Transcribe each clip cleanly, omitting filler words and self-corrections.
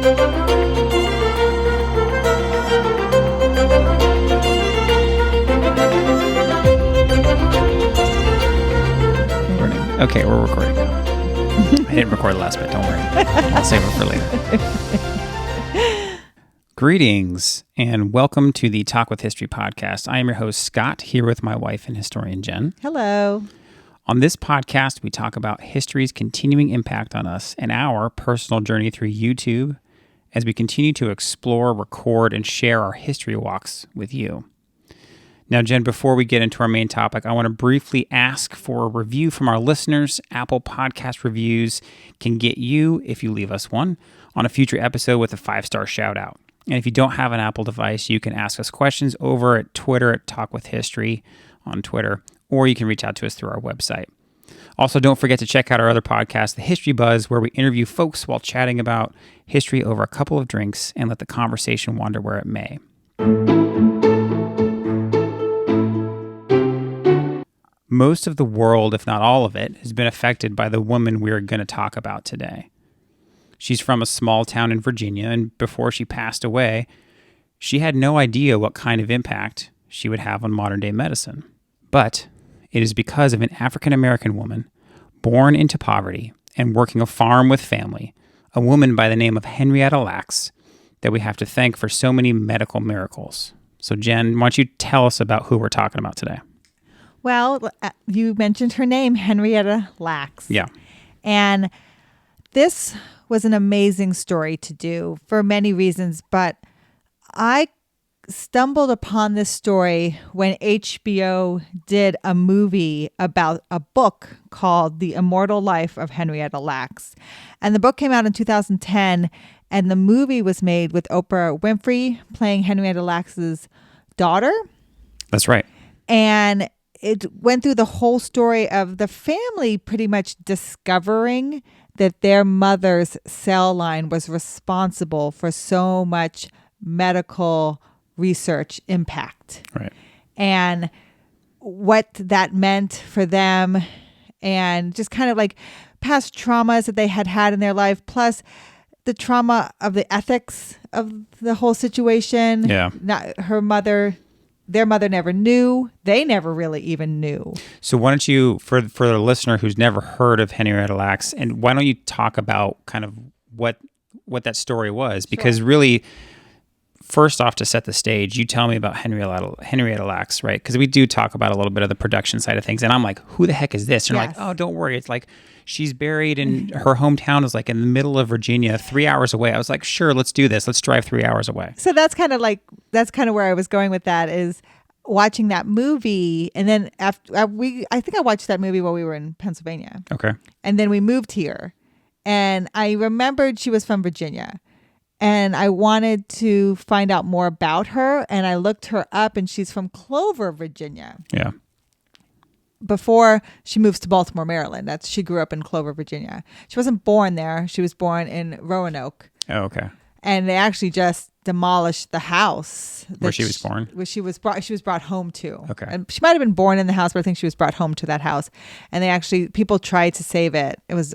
Okay, we're recording now. I didn't record the last bit, don't worry. I'll save it for later. Greetings, and welcome to the Talk with History podcast. I am your host, Scott, here with my wife and historian, Jen. Hello. On this podcast, we talk about history's continuing impact on us and our personal journey through YouTube as we continue to explore, record, and share our history walks with you. Now, Jen, before we get into our main topic, I want to briefly ask for a review from our listeners. Apple Podcast reviews can get you, if you leave us one, on a future episode with a 5-star shout out. And if you don't have an Apple device, you can ask us questions over at Twitter at Talk with History on Twitter, or you can reach out to us through our website. Also, don't forget to check out our other podcast, The History Buzz, where we interview folks while chatting about history over a couple of drinks and let the conversation wander where it may. Most of the world, if not all of it, has been affected by the woman we're going to talk about today. She's from a small town in Virginia, and before she passed away, she had no idea what kind of impact she would have on modern-day medicine. But it is because of an African-American woman born into poverty and working a farm with family, a woman by the name of Henrieta Lacks, that we have to thank for so many medical miracles. So, Jen, why don't you tell us about who we're talking about today? Well, you mentioned her name, Henrieta Lacks. Yeah. And this was an amazing story to do for many reasons, but I stumbled upon this story when HBO did a movie about a book called The Immortal Life of Henrieta Lacks. And the book came out in 2010, and the movie was made with Oprah Winfrey playing Henrieta Lacks' daughter. That's right. And it went through the whole story of the family pretty much discovering that their mother's cell line was responsible for so much medical research impact. Right. And what that meant for them, and just kind of like past traumas that they had in their life, plus the trauma of the ethics of the whole situation. Yeah. Their mother never knew. They never really even knew. So why don't you, for the listener who's never heard of Henrieta Lacks, and why don't you talk about kind of what that story was? Because really, first off, to set the stage, you tell me about Henrieta Lacks, right? Because we do talk about a little bit of the production side of things, and I'm like, who the heck is this? And you're like, oh, don't worry. It's like she's buried in her hometown is like in the middle of Virginia, 3 hours away. I was like, sure, let's do this. Let's drive 3 hours away. So that's kind of where I was going with that, is watching that movie. And then after I think I watched that movie while we were in Pennsylvania. Okay. And then we moved here, and I remembered she was from Virginia, and I wanted to find out more about her. And I looked her up, and she's from Clover, Virginia. Yeah. Before she moves to Baltimore, Maryland. She grew up in Clover, Virginia. She wasn't born there. She was born in Roanoke. Oh, okay. And they actually just demolished the house where she was born. Where she was brought home to. Okay. And she might have been born in the house, but I think she was brought home to that house. And people tried to save it. It was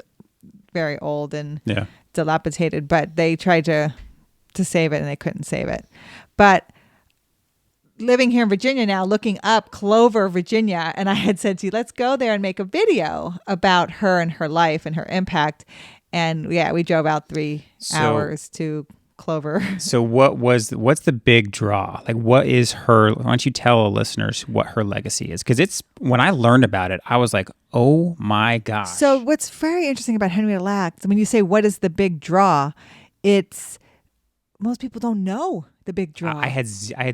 very old and dilapidated, but they tried to save it, and they couldn't save it. But living here in Virginia now, looking up Clover, Virginia, and I had said to you, let's go there and make a video about her and her life and her impact. And we drove out 3 hours to Clover. So what's the big draw? Like, what is her, why don't you tell listeners what her legacy is? Because when I learned about it, I was like, oh my gosh. So what's very interesting about Henrieta Lacks, when you say what is the big draw, it's most people don't know the big draw. I had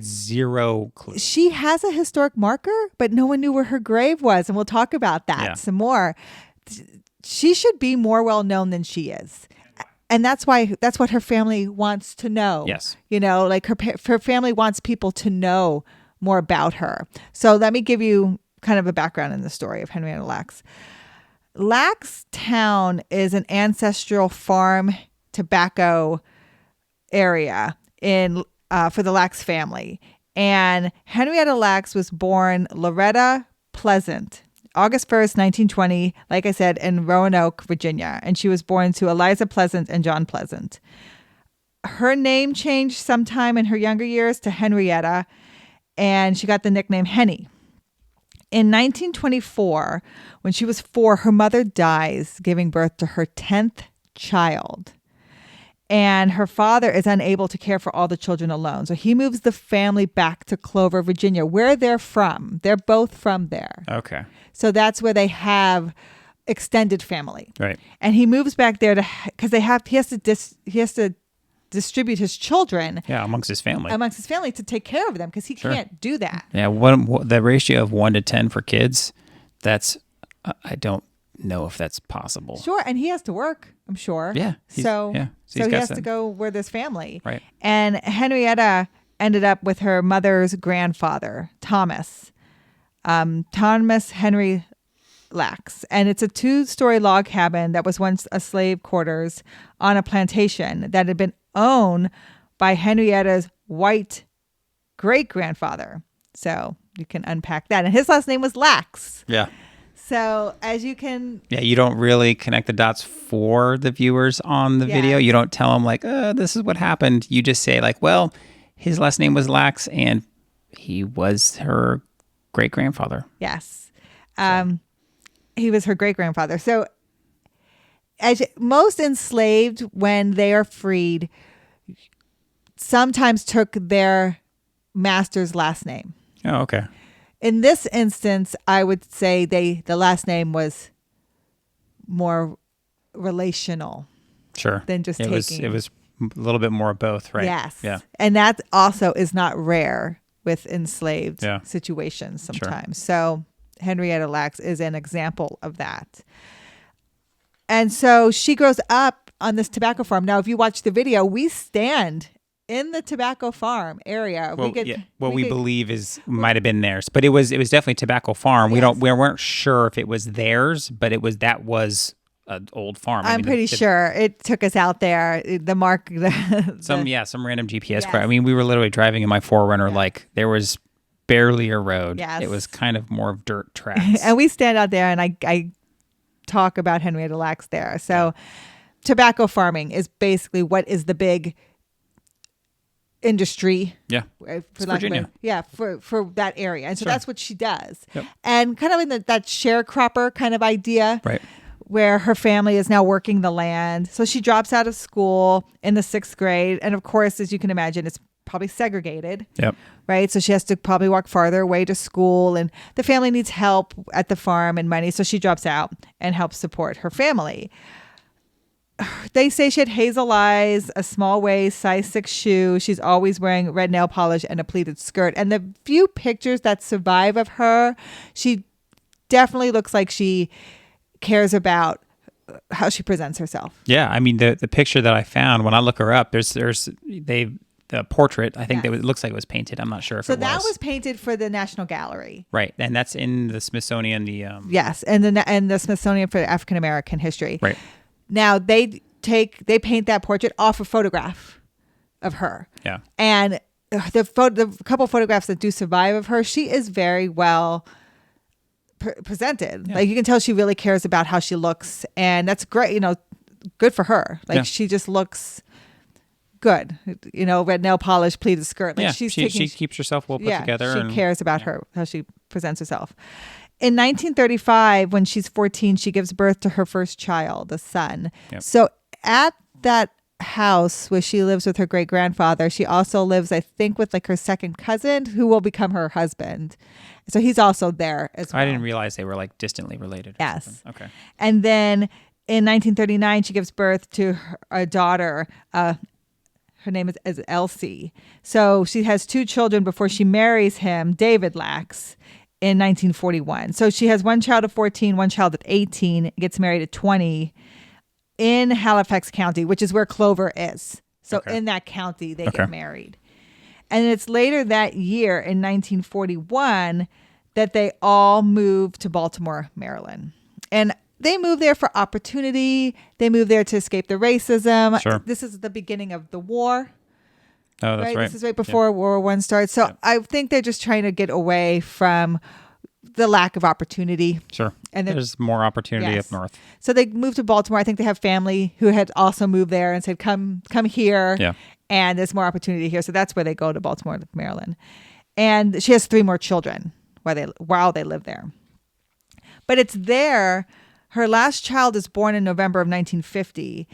zero clue. She has a historic marker, but no one knew where her grave was. And we'll talk about that some more. She should be more well known than she is. And that's what her family wants to know. Yes. Like her family wants people to know more about her. So let me give you kind of a background in the story of Henrieta Lacks. Lacks Town is an ancestral farm tobacco area for the Lacks family. And Henrieta Lacks was born Loretta Pleasant, August 1st, 1920, like I said, in Roanoke, Virginia. And she was born to Eliza Pleasant and John Pleasant. her name changed sometime in her younger years to Henrietta, and she got the nickname Henny. In 1924, when she was 4, her mother dies, giving birth to her 10th child. And her father is unable to care for all the children alone. So he moves the family back to Clover, Virginia, where they're from. They're both from there. Okay. So that's where they have extended family. Right. And he moves back there because he has to distribute his children. Yeah, amongst his family to take care of them because he can't do that. Yeah, the ratio of 1 to 10 for kids, that's I don't know if that's possible. Sure, and he has to work, I'm sure. Yeah. So he has to go where there's family. Right. And Henrietta ended up with her mother's grandfather, Thomas Henry Lacks. And it's a 2-story log cabin that was once a slave quarters on a plantation that had been owned by Henrietta's white great-grandfather. So you can unpack that. And his last name was Lacks. Yeah. So as you can... Yeah, you don't really connect the dots for the viewers on the video. You don't tell them like, this is what happened. You just say like, well, his last name was Lacks and he was her great-grandfather. Yes. He was her great-grandfather. So most enslaved, when they are freed, sometimes took their master's last name. Oh, okay. In this instance, I would say the last name was more relational. Sure. Than just taking. It was a little bit more of both, right? Yes. Yeah. And that also is not rare with enslaved Yeah. situations sometimes. Sure. So Henrietta Lacks is an example of that. And so she grows up on this tobacco farm. Now, if you watch the video, we stand in the tobacco farm area. Well, we believe might have been theirs, but it was definitely tobacco farm. Yes. We weren't sure if it was theirs, but that was an old farm. I'm pretty sure it took us out there. Some random GPS. Yes. I mean, we were literally driving in my 4Runner, like there was barely a road. Yes. It was kind of more of dirt tracks. And we stand out there, and I talk about Henrietta Lacks there. So tobacco farming is basically what is the big industry. Yeah. For Virginia. For that area. And so that's what she does. Yep. And kind of in that sharecropper kind of idea. Right. Where her family is now working the land. So she drops out of school in the 6th grade. And of course, as you can imagine, it's probably segregated. Yep. Right. So she has to probably walk farther away to school, and the family needs help at the farm and money. So she drops out and helps support her family. They say she had hazel eyes, a small waist, size 6 shoe. She's always wearing red nail polish and a pleated skirt. And the few pictures that survive of her, she definitely looks like she cares about how she presents herself. Yeah, I mean the picture that I found when I look her up, there's the portrait. I think it looks like it was painted. I'm not sure if it was. So that was painted for the National Gallery, right? And that's in the Smithsonian. Yes, and the Smithsonian for African American History. Right. Now they paint that portrait off a photograph of her. Yeah. And the couple photographs that do survive of her, she is very well presented. Yeah. Like you can tell she really cares about how she looks, and that's great. Good for her. Like she just looks good. Red nail polish, pleated skirt. Like she keeps herself well put together. She cares about how she presents herself. In 1935, when she's 14, she gives birth to her first child, a son. Yep. So at that house where she lives with her great grandfather, she also lives, I think, with like her second cousin who will become her husband. So he's also there as well. I didn't realize they were like distantly related. Yes. Okay. And then in 1939, she gives birth to a daughter. Her name is Elsie. So she has 2 children before she marries him, David Lacks, in 1941. So she has one child at 14, one child at 18, gets married at 20 in Halifax County, which is where Clover is. So in that county, they get married. And it's later that year in 1941 that they all move to Baltimore, Maryland. And they move there for opportunity. They move there to escape the racism. Sure. This is the beginning of the war. Oh, that's right. This is right before World War I starts. So I think they're just trying to get away from the lack of opportunity. Sure. And there's more opportunity up north. So they moved to Baltimore. I think they have family who had also moved there and said, come here. Yeah. And there's more opportunity here. So that's where they go, to Baltimore, Maryland. And she has 3 more children while they live there. But it's there. Her last child is born in November of 1950.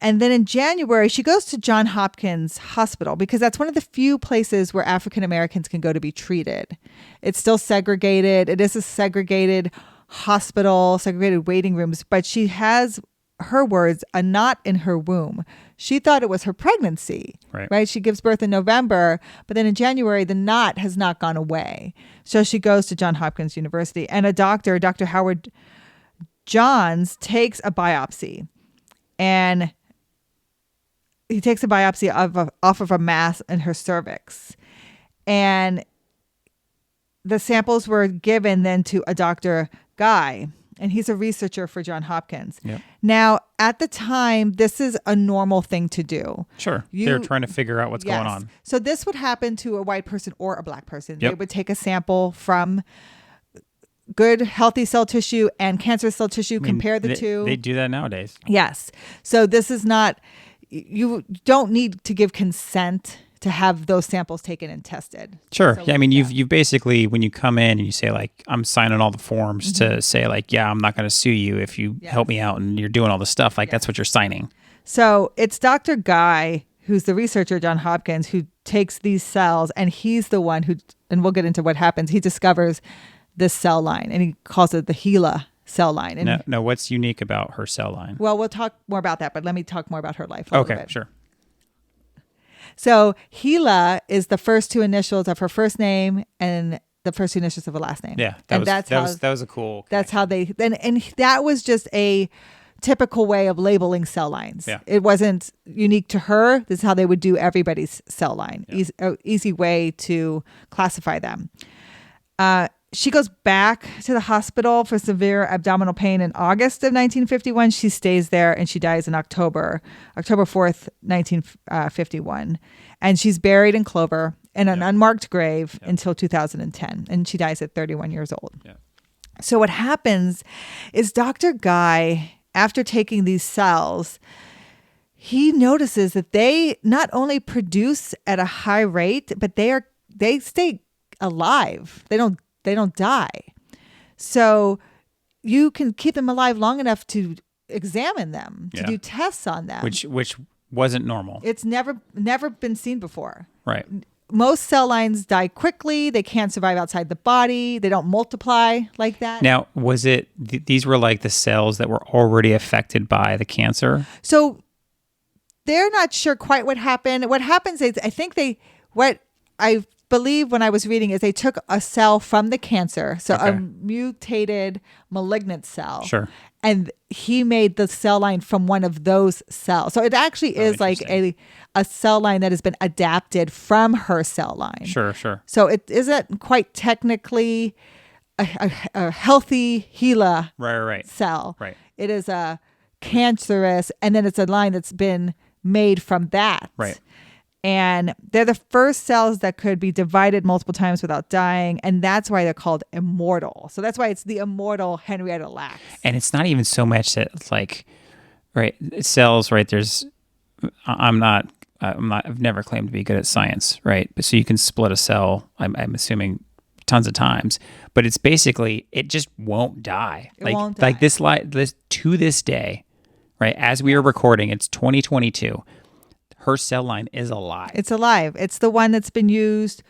And then in January, she goes to Johns Hopkins Hospital because that's one of the few places where African Americans can go to be treated. It's still segregated. It is a segregated hospital, segregated waiting rooms. But she has, her words, a knot in her womb. She thought it was her pregnancy, right? She gives birth in November, but then in January, the knot has not gone away. So she goes to Johns Hopkins University, and a doctor, Dr. Howard Johns, takes a biopsy, and he takes a biopsy off of a mass in her cervix. And the samples were given then to a Dr. Guy, and he's a researcher for Johns Hopkins. Yep. Now, at the time, this is a normal thing to do. Sure. They're trying to figure out what's going on. So this would happen to a white person or a black person. Yep. They would take a sample from good, healthy cell tissue and cancerous cell tissue, compare the two. They do that nowadays. Yes. So this is not, you don't need to give consent to have those samples taken and tested. Sure. So, yeah. I mean, you've basically, when you come in and you say like, I'm signing all the forms to say like, yeah, I'm not going to sue you if you help me out, and you're doing all this stuff. Like that's what you're signing. So it's Dr. Guy, who's the researcher at Johns Hopkins, who takes these cells, and he's the one who, and we'll get into what happens. He discovers this cell line, and he calls it the HeLa cell line. And now, what's unique about her cell line? Well, we'll talk more about that, but let me talk more about her life a little bit. Sure. So HeLa is the first 2 initials of her first name and the first 2 initials of her last name. Yeah, that was a cool connection. That's how they, and that was just a typical way of labeling cell lines. Yeah. It wasn't unique to her. This is how they would do everybody's cell line. Yeah. Easy way to classify them. She goes back to the hospital for severe abdominal pain in August of 1951. She stays there, and she dies in October 4th, 1951. And she's buried in Clover in an unmarked grave until 2010. And she dies at 31 years old. Yeah. So what happens is Dr. Guy, after taking these cells, he notices that they not only produce at a high rate, but they stay alive. They don't die. So you can keep them alive long enough to examine them, to do tests on them. Which wasn't normal. It's never been seen before. Right. Most cell lines die quickly. They can't survive outside the body. They don't multiply like that. Now, was it, these were like the cells that were already affected by the cancer? So they're not sure quite what happened. What happens is, what I believe when I was reading is they took a cell from the cancer, so a mutated malignant cell. Sure. And he made the cell line from one of those cells. So it actually is like a cell line that has been adapted from her cell line. Sure. So it isn't quite technically a healthy HeLa cell. Right. It is a cancerous, and then it's a line that's been made from that. Right. And they're the first cells that could be divided multiple times without dying. And that's why they're called immortal. So that's why it's the immortal Henrieta Lacks. And it's not even so much that it's like, cells, there's, I've never claimed to be good at science, right? But so you can split a cell, I'm assuming tons of times, but it's basically, it just won't die. It won't die. Like this to this day, right? As we are recording, it's 2022. Her cell line is alive. It's alive. It's the one that's been used.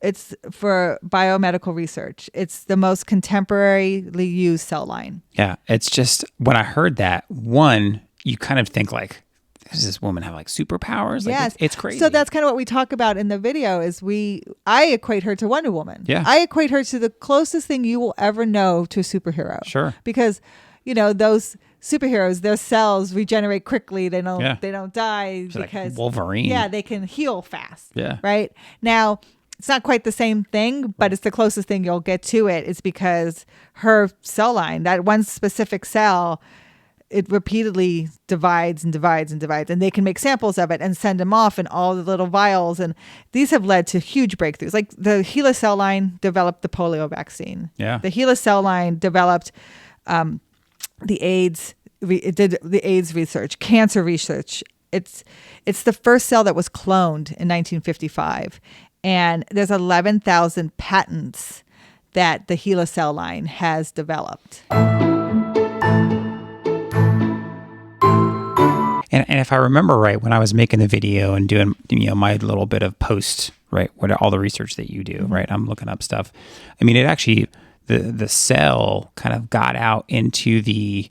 It's for biomedical research. It's the most contemporarily used cell line. Yeah. It's just, when I heard that, one, you kind of think like, does this woman have like superpowers? Like, yes. It's crazy. So that's kind of what we talk about in the video is I equate her to Wonder Woman. Yeah. I equate her to the closest thing you will ever know to a superhero. Sure. Because, those superheroes, their cells regenerate quickly. They don't die it's because like Wolverine. Yeah, they can heal fast. Yeah. Right? Now, it's not quite the same thing, but it's the closest thing you'll get to it. It's because her cell line, that one specific cell, it repeatedly divides and divides and divides, and they can make samples of it and send them off in all the little vials. And these have led to huge breakthroughs. Like the HeLa Cell line developed the polio vaccine. Yeah. The HeLa Cell line developed the AIDS. It did the AIDS research, cancer research. It's the first cell that was cloned in 1955, and there's 11,000 patents that the HeLa Cell line has developed. And if I remember right, when I was making the video and doing my little bit of post, right, what all the research that you do, right, I'm looking up stuff. I mean, it actually the cell kind of got out into the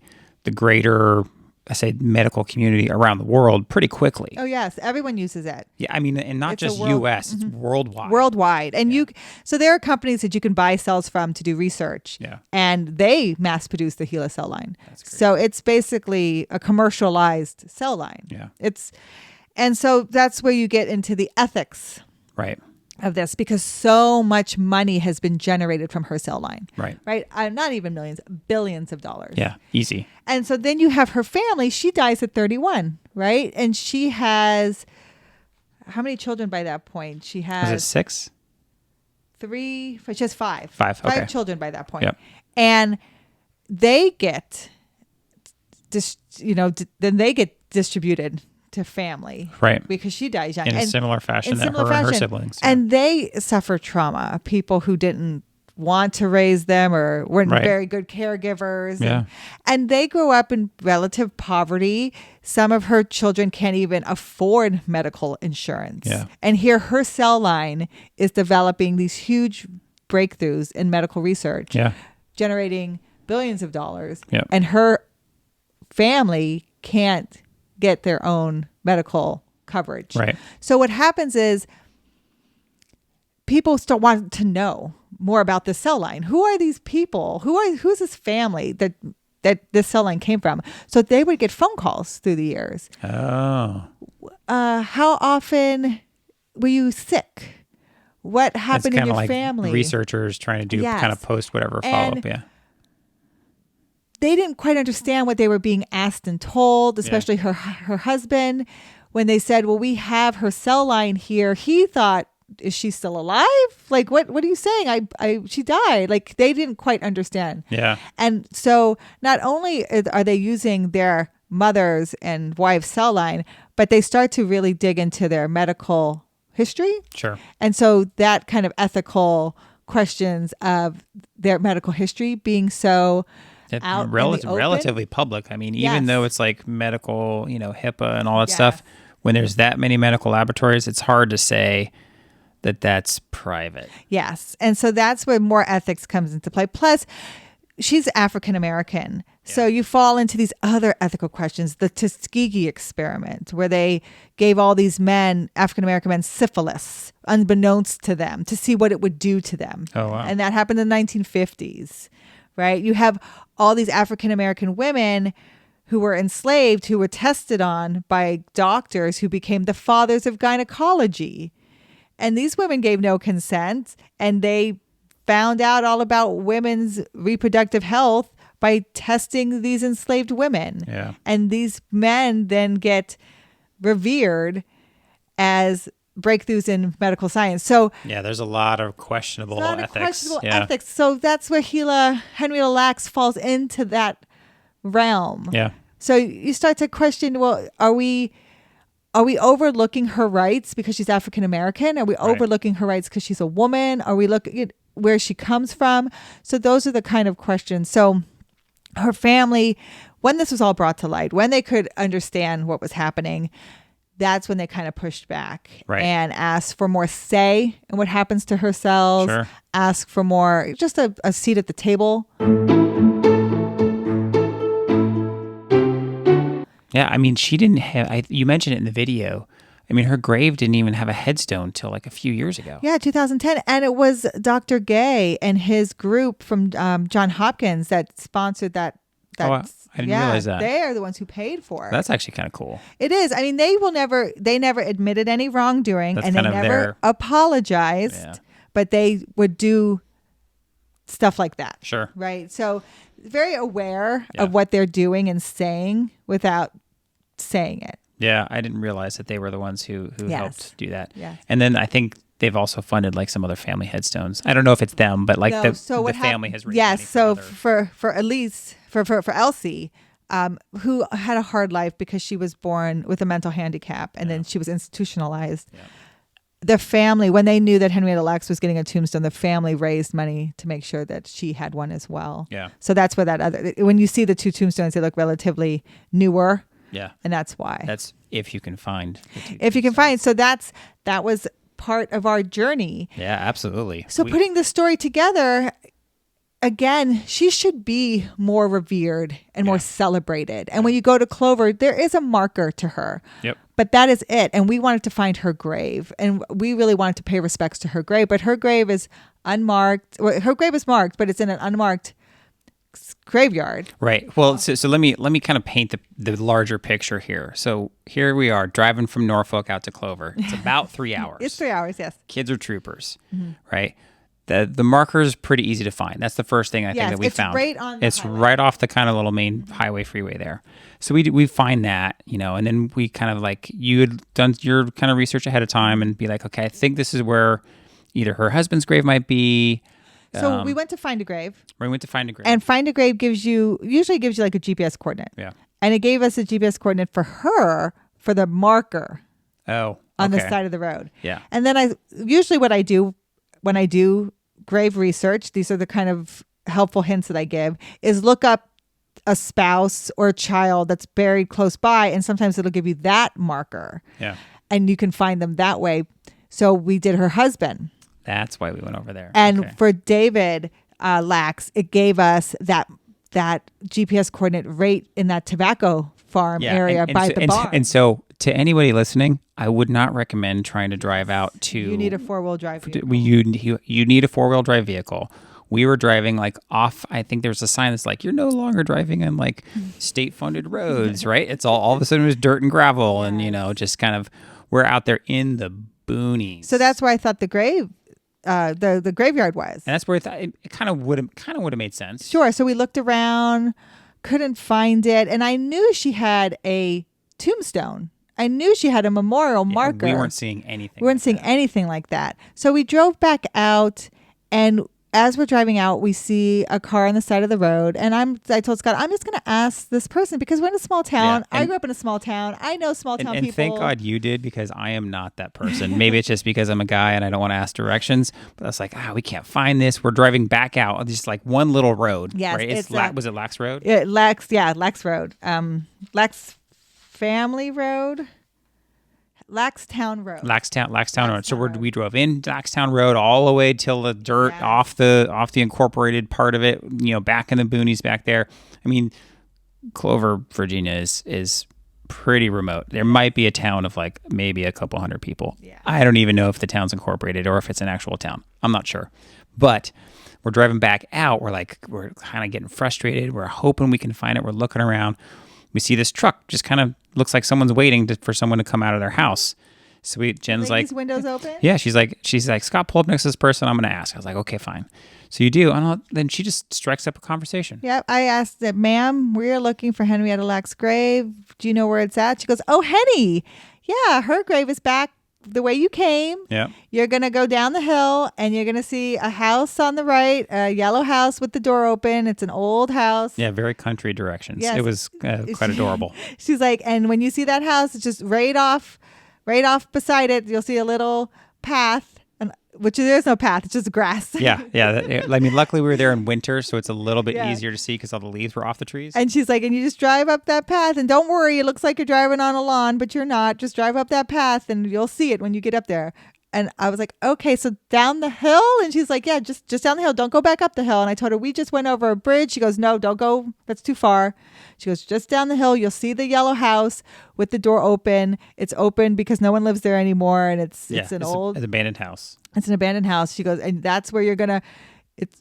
greater, I say, medical community around the world pretty quickly. Oh yes, everyone uses it. Yeah, I mean, and not just U.S., it's worldwide. Worldwide, and so there are companies that you can buy cells from to do research. Yeah, and they mass produce the HeLa Cell line. That's great. So it's basically a commercialized cell line. Yeah, and so that's where you get into the ethics. Right. Of this, because so much money has been generated from her cell line. Right. Not even millions, billions of dollars. Yeah, easy. And so then you have her family. She dies at 31, right? And she has how many children by that point? She has Was it 6? 3. She has 5. 5. Okay. 5 children by that point. Yep. And they get, then they get distributed to family, right? Because she dies young in a similar fashion that her and her siblings, and they suffer trauma. People who didn't want to raise them or weren't very good caregivers, and they grow up in relative poverty. Some of her children can't even afford medical insurance, and here her cell line is developing these huge breakthroughs in medical research, generating billions of dollars, and her family can't get their own medical coverage. Right. So what happens is people start wanting to know more about the cell line. Who are these people? Who's this family that this cell line came from? So they would get phone calls through the years. Oh. How often were you sick? What happened in your like family? Researchers trying to do kind of post whatever follow up. Yeah. They didn't quite understand what they were being asked and told, especially her husband. When they said, well, we have her cell line here, he thought, is she still alive? Like, what are you saying? She died. Like, they didn't quite understand. Yeah. And so not only are they using their mother's and wife's cell line, but they start to really dig into their medical history. Sure. And so that kind of ethical questions of their medical history being so out relatively public. I mean, even though it's like medical, HIPAA and all that stuff, when there's that many medical laboratories, it's hard to say that that's private. Yes. And so that's where more ethics comes into play. Plus, she's African American. Yeah. So you fall into these other ethical questions. The Tuskegee experiment, where they gave all these African American men, syphilis, unbeknownst to them, to see what it would do to them. Oh, wow. And that happened in the 1950s. Right? You have all these African American women who were enslaved, who were tested on by doctors who became the fathers of gynecology. And these women gave no consent, and they found out all about women's reproductive health by testing these enslaved women. Yeah. And these men then get revered as breakthroughs in medical science. So there's a lot of questionable ethics. So that's where Henrieta Lacks falls into that realm. Yeah. So you start to question, well, are we overlooking her rights because she's African American? Are we overlooking her rights because she's a woman? Are we looking at where she comes from? So those are the kind of questions. So her family, when this was all brought to light, when they could understand what was happening, that's when they kind of pushed back and asked for more say in what happens to her cells, ask for more, just a seat at the table. Yeah, I mean, she didn't have, you mentioned it in the video. I mean, her grave didn't even have a headstone till like a few years ago. Yeah, 2010. And it was Dr. Gay and his group from Johns Hopkins that sponsored that. I didn't realize that. They are the ones who paid for it. That's actually kind of cool. It is. I mean, they never admitted any wrongdoing. That's and they never apologized, but they would do stuff like that. Sure. Right. So very aware of what they're doing and saying without saying it. Yeah, I didn't realize that they were the ones who helped do that. Yeah. And then I think they've also funded like some other family headstones. I don't know if it's them, but like the family has raised money for Elise, for Elsie, who had a hard life because she was born with a mental handicap and then she was institutionalized. Yeah. The family, when they knew that Henrieta Lacks was getting a tombstone, the family raised money to make sure that she had one as well. Yeah. So that's where when you see the two tombstones, they look relatively newer. Yeah. And that's why. That's if you can find. If you can find. So that was part of our journey. Yeah, absolutely. So putting the story together, again, she should be more revered and more celebrated. And when you go to Clover, there is a marker to her. Yep. But that is it. And we wanted to find her grave. And we really wanted to pay respects to her grave. But her grave is unmarked. Well, her grave is marked, but it's in an unmarked graveyard. Right. Well, so let me kind of paint the larger picture here. So here we are driving from Norfolk out to Clover. It's about 3 hours. It's 3 hours, yes. Kids are troopers, right? The marker is pretty easy to find. That's the first thing I think that we found. It's right off the kind of little main highway freeway there. So we find that, and then we kind of like, you had done your kind of research ahead of time and be like, okay, I think this is where either her husband's grave might be. So we went to find a grave. We went to find a grave. And find a grave usually gives you like a GPS coordinate. Yeah. And it gave us a GPS coordinate for her for the marker. Oh. On the side of the road. Yeah. And then usually what I do when I do grave research, these are the kind of helpful hints that I give, is look up a spouse or a child that's buried close by, and sometimes it'll give you that marker. Yeah. And you can find them that way. So we did her husband. That's why we went over there. And for David Lacks, it gave us that GPS coordinate right in that tobacco farm area by the barn. And so to anybody listening, I would not recommend trying to drive out to... You need a four-wheel drive vehicle. You need a four-wheel drive vehicle. We were driving like off, I think there's a sign that's like, you're no longer driving on like state-funded roads, right? It's all of a sudden it was dirt and gravel and, just kind of, we're out there in the boonies. So that's where I thought the graveyard was. And that's where I thought it kind of would have made sense. Sure. So we looked around, couldn't find it. And I knew she had a tombstone. I knew she had a memorial marker. We weren't seeing anything. We weren't seeing anything like that. So we drove back out, and as we're driving out, we see a car on the side of the road. And I told Scott, I'm just going to ask this person because we're in a small town. I grew up in a small town. I know small town people. And thank God you did, because I am not that person. Maybe it's just because I'm a guy and I don't want to ask directions. But I was like, we can't find this. We're driving back out. Just like one little road. Yes, right? Was it Lacks Road? Lacks Road. Lacks Family Road. Lackstown Road. Lackstown Road. So we drove in Lackstown Road all the way till the dirt off the incorporated part of it, back in the boonies back there. I mean, Clover, Virginia is pretty remote. There might be a town of like maybe a couple hundred people. Yeah. I don't even know if the town's incorporated or if it's an actual town. I'm not sure. But we're driving back out. We're kind of getting frustrated. We're hoping we can find it. We're looking around. We see this truck just kind of looks like someone's waiting for someone to come out of their house. So Jen's like, windows open? Yeah, she's like, Scott, pull up next to this person. I'm going to ask. I was like, okay, fine. So you do. And then she just strikes up a conversation. Yeah, I asked that, ma'am, we're looking for Henrieta Lacks' grave. Do you know where it's at? She goes, oh, Henny. Yeah, her grave is back the way you came. Yeah. You're going to go down the hill and you're going to see a house on the right, a yellow house with the door open. It's an old house. Yeah, very country directions. Yes. It was quite adorable. She's like, and when you see that house, it's just right off beside it, you'll see a little path. Which there's no path, it's just grass. Yeah. I mean, luckily we were there in winter, so it's a little bit easier to see because all the leaves were off the trees. And she's like, and you just drive up that path, and don't worry, it looks like you're driving on a lawn, but you're not. Just drive up that path, and you'll see it when you get up there. And I was like, okay, so down the hill? And she's like, yeah, just down the hill. Don't go back up the hill. And I told her, we just went over a bridge. She goes, no, don't go. That's too far. She goes, just down the hill. You'll see the yellow house with the door open. It's open because no one lives there anymore. And it's an abandoned house. It's an abandoned house. She goes, and that's where you're going to,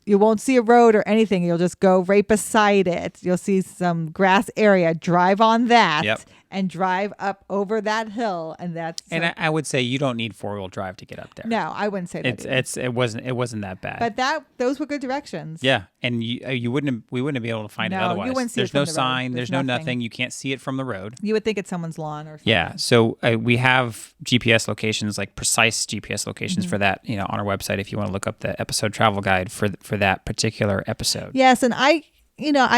you won't see a road or anything. You'll just go right beside it. You'll see some grass area. Drive on that. Yep. and drive up over that hill, and that's. And I would say you don't need 4-wheel drive to get up there. No, I wouldn't say that. It wasn't that bad. But those were good directions. Yeah, and we wouldn't be able to find it otherwise. You wouldn't see there's it from no the sign. road. There's no nothing. You can't see it from the road. You would think it's someone's lawn or something. Yeah, so we have GPS locations, like precise GPS locations for that. On our website if you want to look up the episode travel guide for that particular episode. Yes, and I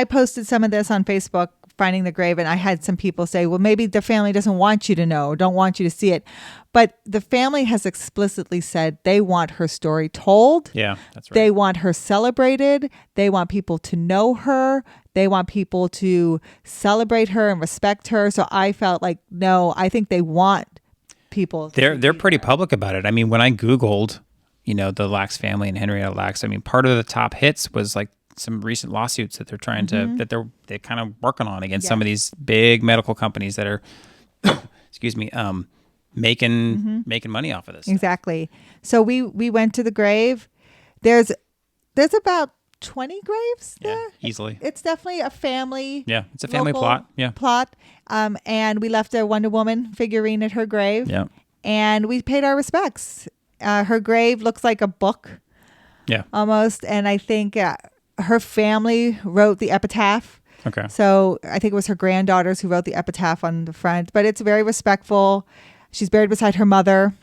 posted some of this on Facebook, finding the grave, and I had some people say, well, maybe the family doesn't want you to know, don't want you to see it. But the family has explicitly said they want her story told. Yeah, that's right. They want her celebrated. They want people to know her. They want people to celebrate her and respect her. So I felt like, no, I think they want people. They're pretty public about it. I mean, when I Googled, the Lacks family and Henrieta Lacks, I mean, part of the top hits was like some recent lawsuits that they're trying they're kind of working on against some of these big medical companies that are, excuse me, making money off of this. Exactly. So we went to the grave. There's about 20 graves there. Yeah, easily. It's definitely a family. Yeah, it's a family plot. Yeah. Plot. And we left a Wonder Woman figurine at her grave. Yeah. And we paid our respects. Her grave looks like a book. Yeah. Almost. And I think her family wrote the epitaph. Okay. So I think it was her granddaughters who wrote the epitaph on the front. But it's very respectful. She's buried beside her mother.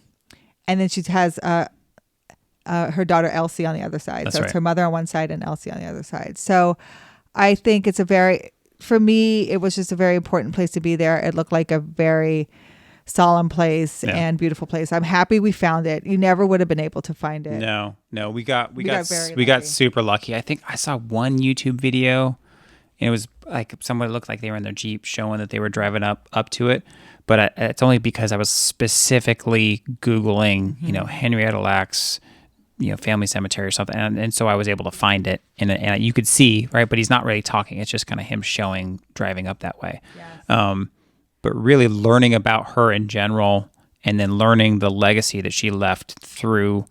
And then she has her daughter Elsie on the other side. That's so right. It's her mother on one side and Elsie on the other side. So I think for me, it was just a very important place to be there. It looked like a very solemn place and beautiful place. I'm happy we found it. You never would have been able to find it. No, we got super lucky. I think I saw one YouTube video, and it was like somebody looked like they were in their Jeep showing that they were driving up to it. But it's only because I was specifically Googling, Henrieta Lacks, family cemetery or something, and so I was able to find it, and you could see, right? But he's not really talking. It's just kind of him driving up that way. Yes. But really learning about her in general, and then learning the legacy that she left through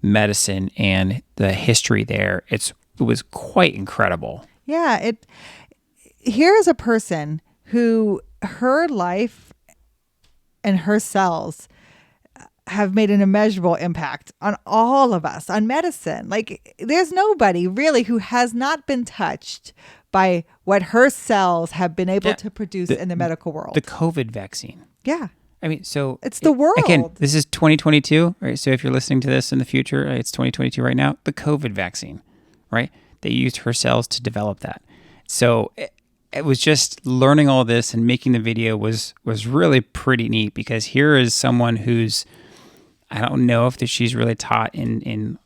medicine and the history there, it was quite incredible. Yeah, here is a person who her life and her cells have made an immeasurable impact on all of us, on medicine. Like, there's nobody really who has not been touched by what her cells have been able to produce in the medical world. The COVID vaccine. Yeah. I mean, so it's the world. Again, this is 2022, right? So if you're listening to this in the future, it's 2022 right now. The COVID vaccine, right? They used her cells to develop that. So it was just learning all this and making the video was really pretty neat, because here is someone who's, I don't know if she's really taught in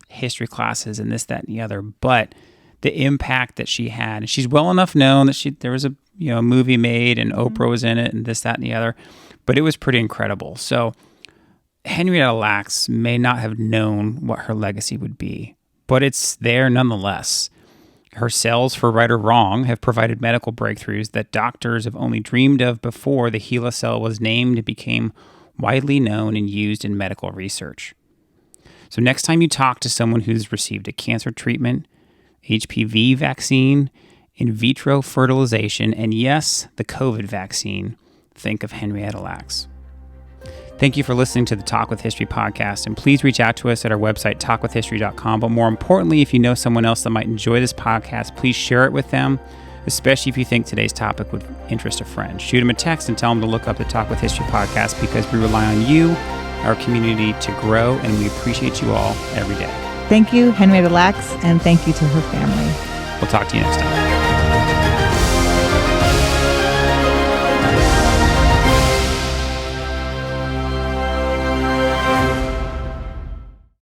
history classes and this, that, and the other, but the impact that she had, and she's well enough known that there was a movie made and Oprah was in it and this, that, and the other, but it was pretty incredible. So Henrieta Lacks may not have known what her legacy would be, but it's there nonetheless. Her cells, for right or wrong, have provided medical breakthroughs that doctors have only dreamed of before the HeLa Cell was named and became widely known and used in medical research. So next time you talk to someone who's received a cancer treatment, HPV vaccine, in vitro fertilization, and yes, the COVID vaccine, think of Henrieta Lacks. Thank you for listening to the Talk with History podcast, and please reach out to us at our website, talkwithhistory.com. But more importantly, if you know someone else that might enjoy this podcast, please share it with them, especially if you think today's topic would interest a friend. Shoot them a text and tell them to look up the Talk with History podcast, because we rely on you, our community, to grow, and we appreciate you all every day. Thank you, Henrieta Lacks, and thank you to her family. We'll talk to you next time.